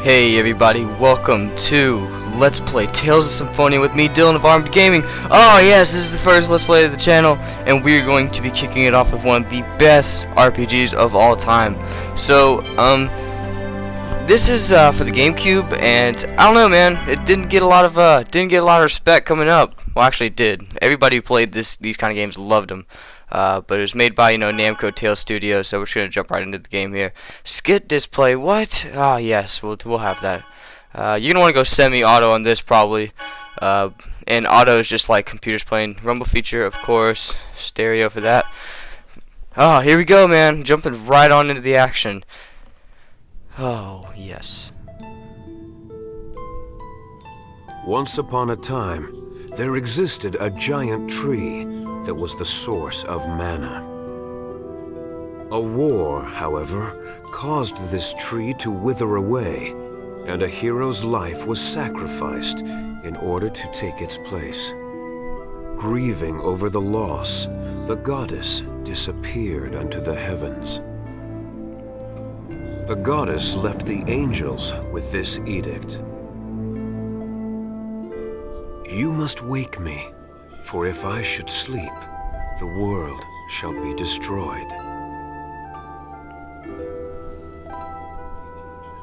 Hey everybody, welcome to Let's Play Tales of Symphonia with me, Dylan of AARMDgaming. Oh yes, this is the first Let's Play of the channel, and we're going to be kicking it off with one of the best RPGs of all time. So, this is for the GameCube, and I don't know, man, it didn't get a lot of respect coming up. Well, actually it did. Everybody who played these kind of games loved them. But it was made by, Namco Tales Studios, so we're just gonna jump right into the game here. Skit display, what? Ah, yes, we'll have that. You're gonna want to go semi-auto on this probably. And auto is just like computers playing. Rumble feature, of course. Stereo for that. Oh, here we go, man. Jumping right on into the action. Oh, yes. Once upon a time, there existed a giant tree that was the source of mana. A war, however, caused this tree to wither away, and a hero's life was sacrificed in order to take its place. Grieving over the loss, the goddess disappeared unto the heavens. The goddess left the angels with this edict. You must wake me, for if I should sleep, the world shall be destroyed.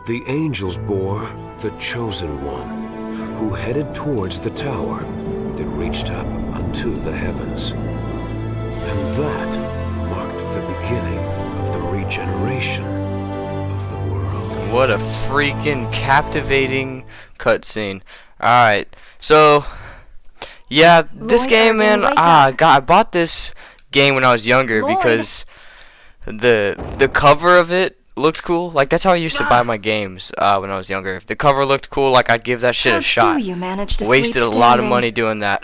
The angels bore the chosen one, who headed towards the tower that reached up unto the heavens. And that marked the beginning of the regeneration of the world. What a freaking captivating cutscene. Alright, so yeah, this game, man, I bought this game when I was younger because the cover of it looked cool. Like, that's how I used to buy my games when I was younger. If the cover looked cool, like, I'd give that shit a shot. Wasted a lot of money doing that.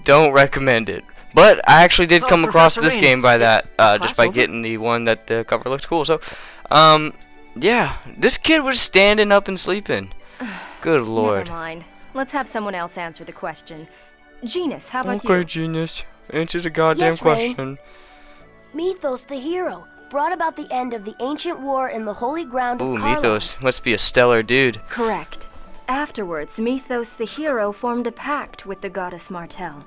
Don't recommend it. But I actually did come across this game by that, just by getting the one that the cover looked cool. So, yeah, this kid was standing up and sleeping. Good lord. Never mind. Let's have someone else answer the question. Genus, how about you? Okay, Genius. Answer the goddamn question. Mythos, the hero, brought about the end of the ancient war in the holy ground of Karlon. Mythos must be a stellar dude. Correct. Afterwards, Mythos, the hero, formed a pact with the goddess Martel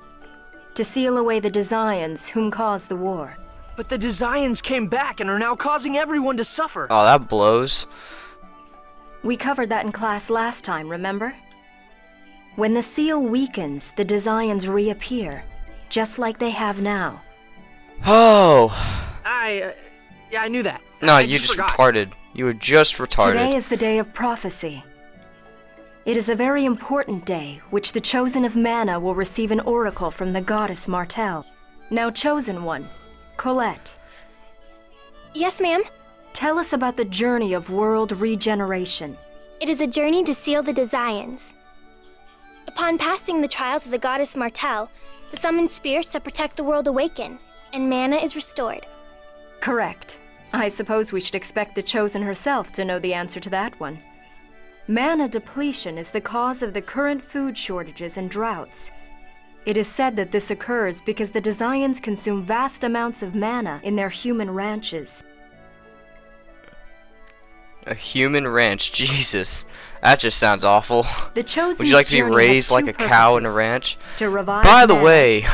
to seal away the Desians whom caused the war. But the Desians came back and are now causing everyone to suffer. Oh, that blows. We covered that in class last time, remember? When the seal weakens, the Desians reappear, just like they have now. Oh. Yeah, I knew that. No, you just retarded. You were just retarded. Today is the day of prophecy. It is a very important day, which the Chosen of Mana will receive an oracle from the goddess Martel. Now, Chosen One, Colette. Yes, ma'am? Tell us about the journey of world regeneration. It is a journey to seal the Desians. Upon passing the trials of the goddess Martel, the summoned spirits that protect the world awaken, and mana is restored. Correct. I suppose we should expect the Chosen herself to know the answer to that one. Mana depletion is the cause of the current food shortages and droughts. It is said that this occurs because the Desians consume vast amounts of mana in their human ranches. A human ranch, Jesus. That just sounds awful. The Chosen's Would you like to be journey raised has like two a cow in a purposes. ranch? To revive By the mana. way,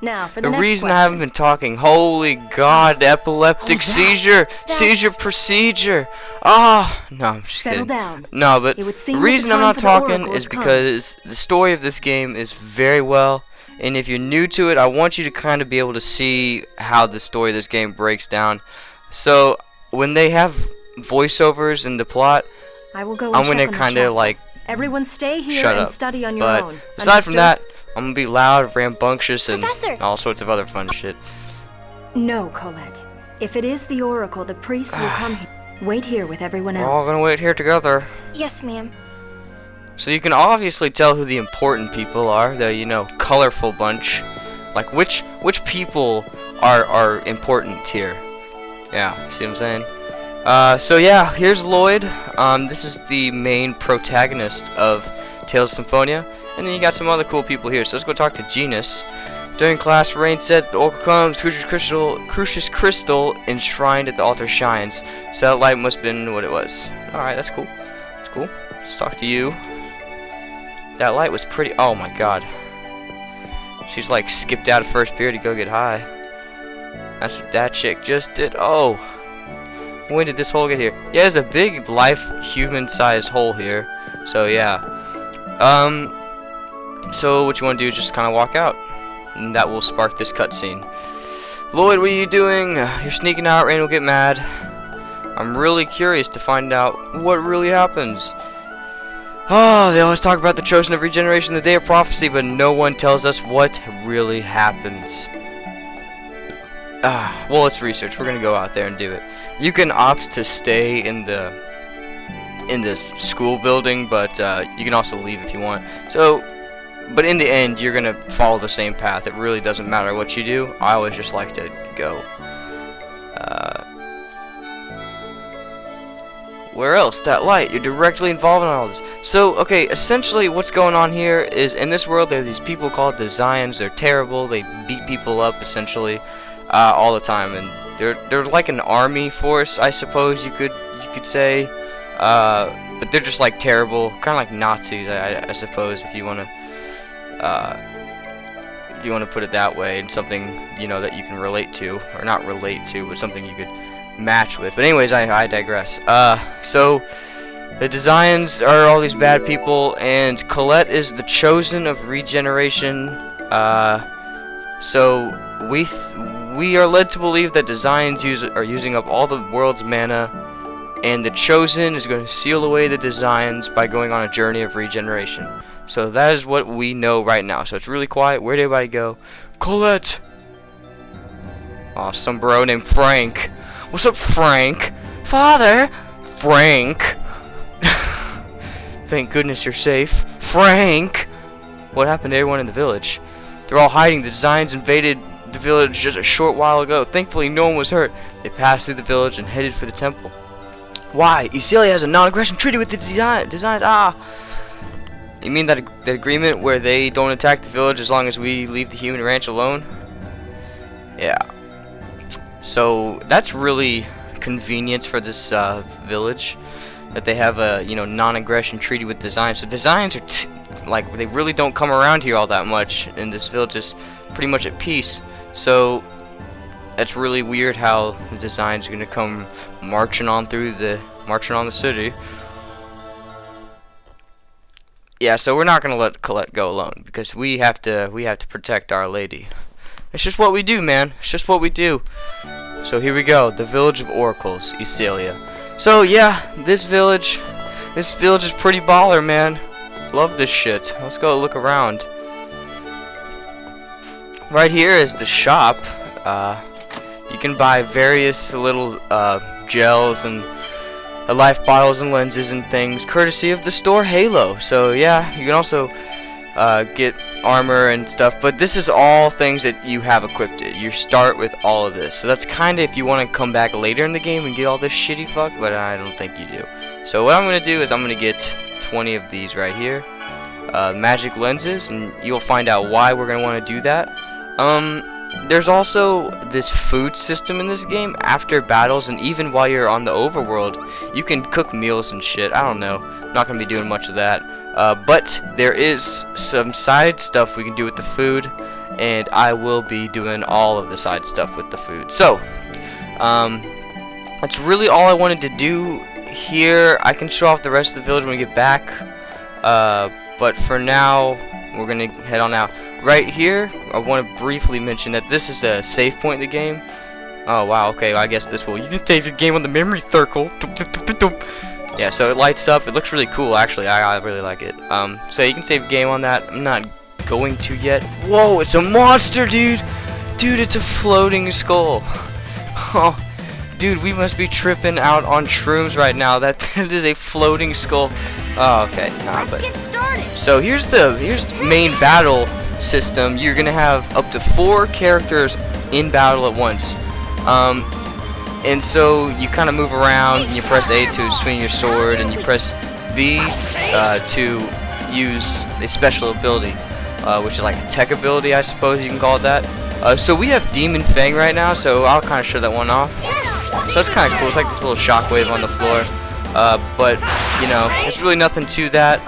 Now, for the next reason question. I haven't been talking, holy god, epileptic seizure, seizure That's- procedure. Ah, no, I'm just Settle kidding. down. No, but It would the seem that reason the I'm time not for the talking oracle is has come. because the story of this game is very well, and if you're new to it, I want you to kind of be able to see how the story of this game breaks down. So, when they have voiceovers in the plot, I will go I'm and gonna check on the kind of chapel. like Everyone stay here shut and up. study on your But own. aside from Understood? that, I'm gonna be loud, rambunctious, and Professor! all sorts of other fun shit. No, Colette. If it is the oracle, the priests will come here. Wait here with everyone We're else. all gonna wait here together. Yes, ma'am. So you can obviously tell who the important people are, the colorful bunch. Like which people are important here. Yeah, see what I'm saying? So yeah, here's Lloyd. This is the main protagonist of Tales of Symphonia. And then you got some other cool people here. So let's go talk to Genus. During class, Rain said, the oracle comes, Crucius Crystal enshrined at the altar shines. So that light must have been what it was. Alright, that's cool. That's cool. Let's talk to you. That light was pretty. Oh my god. She's like skipped out of first period to go get high. That's what that chick just did. Oh. When did this hole get here? Yeah, there's a big life human-sized hole here. So yeah. So what you want to do is just kind of walk out. And that will spark this cutscene. Lloyd, what are you doing? You're sneaking out. Rain will get mad. I'm really curious to find out what really happens. Oh, they always talk about the chosen of regeneration, the day of prophecy, but no one tells us what really happens. Well, it's research. We're gonna go out there and do it. You can opt to stay in the school building, but you can also leave if you want. So, but in the end, you're gonna follow the same path. It really doesn't matter what you do. I always just like to go. Where else? That light. You're directly involved in all this. So, okay, essentially what's going on here is in this world there are these people called Desians. They're terrible. They beat people up essentially all the time, and they're like an army force, I suppose you could say. But they're just like terrible, kind of like Nazis, I suppose, if you want to put it that way, and something that you can relate to, or not relate to, but something you could match with. But anyways, I digress. So the Desians are all these bad people, and Colette is the chosen of regeneration. So we are led to believe that Desians are using up all the world's mana, and the chosen is going to seal away the Desians by going on a journey of regeneration. So that is what we know right now. So it's really quiet. Where'd everybody go? Colette! Oh, some bro named Frank. What's up, Frank? Father! Frank! Thank goodness you're safe. Frank! What happened to everyone in the village? They're all hiding. The Desians invaded the village just a short while ago. Thankfully, no one was hurt. They passed through the village and headed for the temple. Why? Ecelia has a non-aggression treaty with the Desians. Ah! You mean that agreement where they don't attack the village as long as we leave the human ranch alone? Yeah. So that's really convenient for this village, that they have a non-aggression treaty with Desians. So Desians are like, they really don't come around here all that much, and this village is pretty much at peace. So that's really weird how the Desians are gonna come marching on the city. Yeah, so we're not gonna let Colette go alone, because we have to protect Our Lady. It's just what we do, man. It's just what we do. So here we go, the village of oracles, Ecelia. So yeah, this village is pretty baller, man. Love this shit. Let's go look around. Right here is the shop. You can buy various little gels and life bottles and lenses and things, courtesy of the store Halo. So yeah, you can also get armor and stuff, but this is all things that you have equipped. You start with all of this, so that's kind of if you want to come back later in the game and get all this shitty fuck, but I don't think you do. So what I'm going to do is I'm going to get 20 of these right here, magic lenses, and you'll find out why we're going to want to do that. There's also this food system in this game. After battles and even while you're on the overworld, you can cook meals and shit. I don't know, I'm not going to be doing much of that. But there is some side stuff we can do with the food, and I will be doing all of the side stuff with the food. So, that's really all I wanted to do here. I can show off the rest of the village when we get back, but for now, we're going to head on out. Right here, I want to briefly mention that this is a save point in the game. Oh, wow, okay, well, I guess this will. You can save your game on the memory circle. Yeah, so it lights up. It looks really cool, actually. I really like it. So you can save a game on that. I'm not going to yet. Whoa, it's a monster, dude! Dude, it's a floating skull. Oh, dude, we must be tripping out on shrooms right now. That is a floating skull. Oh, okay. Nah, but... So here's the main battle system. You're gonna have up to 4 characters in battle at once. And so you kind of move around, and you press A to swing your sword, and you press B to use a special ability, which is like a tech ability, I suppose you can call it that. So we have Demon Fang right now, so I'll kind of show that one off. So that's kind of cool. It's like this little shockwave on the floor. but you know, it's really nothing to that.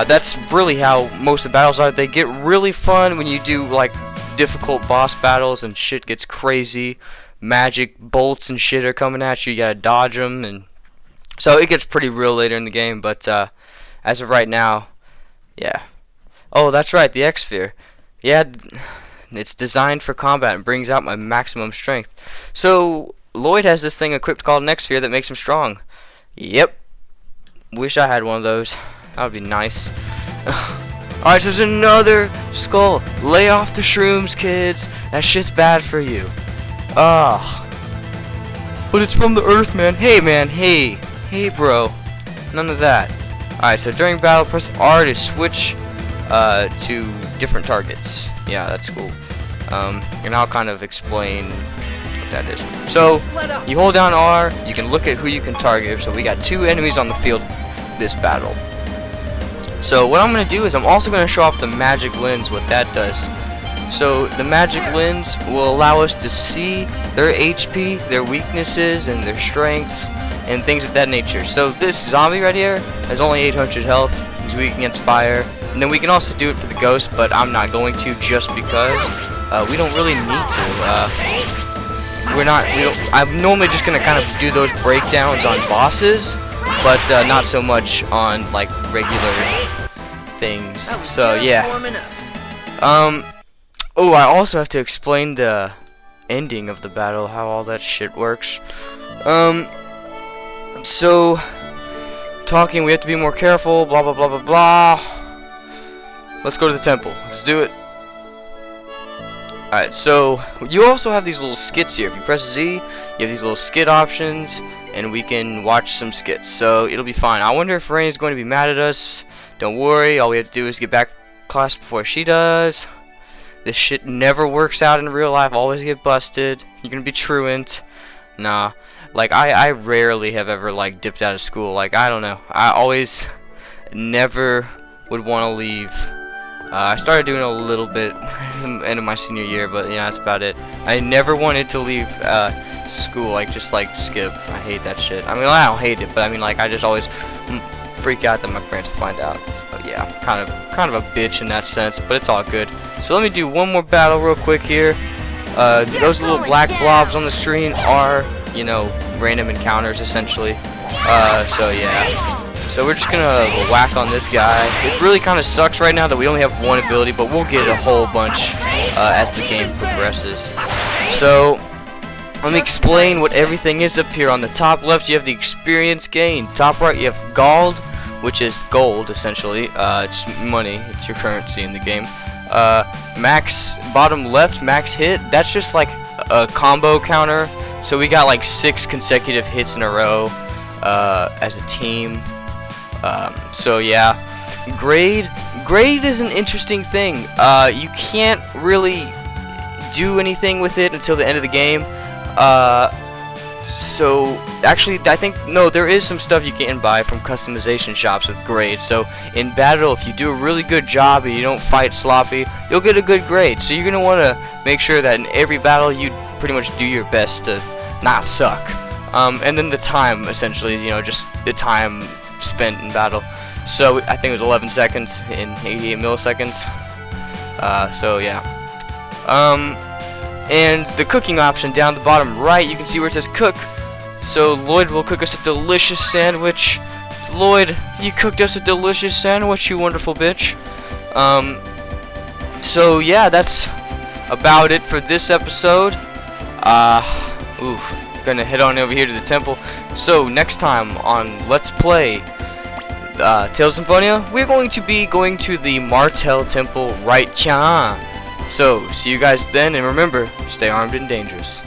That's really how most of the battles are. They get really fun when you do like difficult boss battles and shit gets crazy. Magic bolts and shit are coming at you. You gotta dodge them, and so it gets pretty real later in the game. But as of right now, yeah. Oh, that's right, the X-Sphere. Yeah, it's designed for combat and brings out my maximum strength. So Lloyd has this thing equipped called an X-Sphere that makes him strong. Yep. Wish I had one of those. That would be nice. Alright, so there's another skull. Lay off the shrooms, kids. That shit's bad for you. Ah. But it's from the earth, man. Hey, man. Hey. Hey, bro. None of that. Alright, so during battle, press R to switch to different targets. Yeah, that's cool. And I'll kind of explain what that is. So, you hold down R, you can look at who you can target. So we got 2 enemies on the field this battle. So what I'm going to do is I'm also going to show off the magic lens, what that does. So the magic lens will allow us to see their HP, their weaknesses, and their strengths, and things of that nature. So this zombie right here has only 800 health. He's weak against fire. And then we can also do it for the ghost, but I'm not going to just because we don't really need to. I'm normally just going to kind of do those breakdowns on bosses, but not so much on like regular things. So yeah. Oh, I also have to explain the ending of the battle, how all that shit works. So talking, we have to be more careful, blah blah blah blah blah. Let's go to the temple. Let's do it. Alright, so you also have these little skits here. If you press Z, you have these little skit options, and we can watch some skits. So it'll be fine. I wonder if Rain is going to be mad at us. Don't worry, all we have to do is get back to class before she does. This shit never works out in real life. Always get busted. You're gonna be truant. Nah. Like I rarely have ever like dipped out of school. Like I don't know. I always never would want to leave. I started doing a little bit at the end of my senior year, but yeah, that's about it. I never wanted to leave school, like just like skip. I hate that shit. I mean, I don't hate it, but I mean, like I just always freak out that my parents will find out. So yeah, kind of a bitch in that sense, but it's all good. So let me do one more battle real quick here. Those little black blobs on the screen are, you know, random encounters essentially. So yeah. So we're just gonna whack on this guy. It really kind of sucks right now that we only have one ability, but we'll get a whole bunch as the game progresses. So let me explain what everything is up here. On the top left, you have the experience gain. Top right, you have gold, which is gold essentially. It's money. It's your currency in the game. Max bottom left, max hit. That's just like a combo counter. So we got like 6 consecutive hits in a row as a team. So yeah, grade is an interesting thing. You can't really do anything with it until the end of the game. So actually, I think no, there is some stuff you can buy from customization shops with grade. So in battle, if you do a really good job and you don't fight sloppy, you'll get a good grade. So you're gonna want to make sure that in every battle you pretty much do your best to not suck. And then the time, essentially, you know, just the time spent in battle. So I think it was 11 seconds in 88 milliseconds. So yeah. And the cooking option down the bottom right, you can see where it says cook. So Lloyd will cook us a delicious sandwich. Lloyd, you cooked us a delicious sandwich, you wonderful bitch. So yeah, that's about it for this episode. Gonna head on over here to the temple. So next time on Let's Play Tales of Symphonia, we're going to be going to the Martel Temple right here. So see you guys then, and remember, stay armed and dangerous.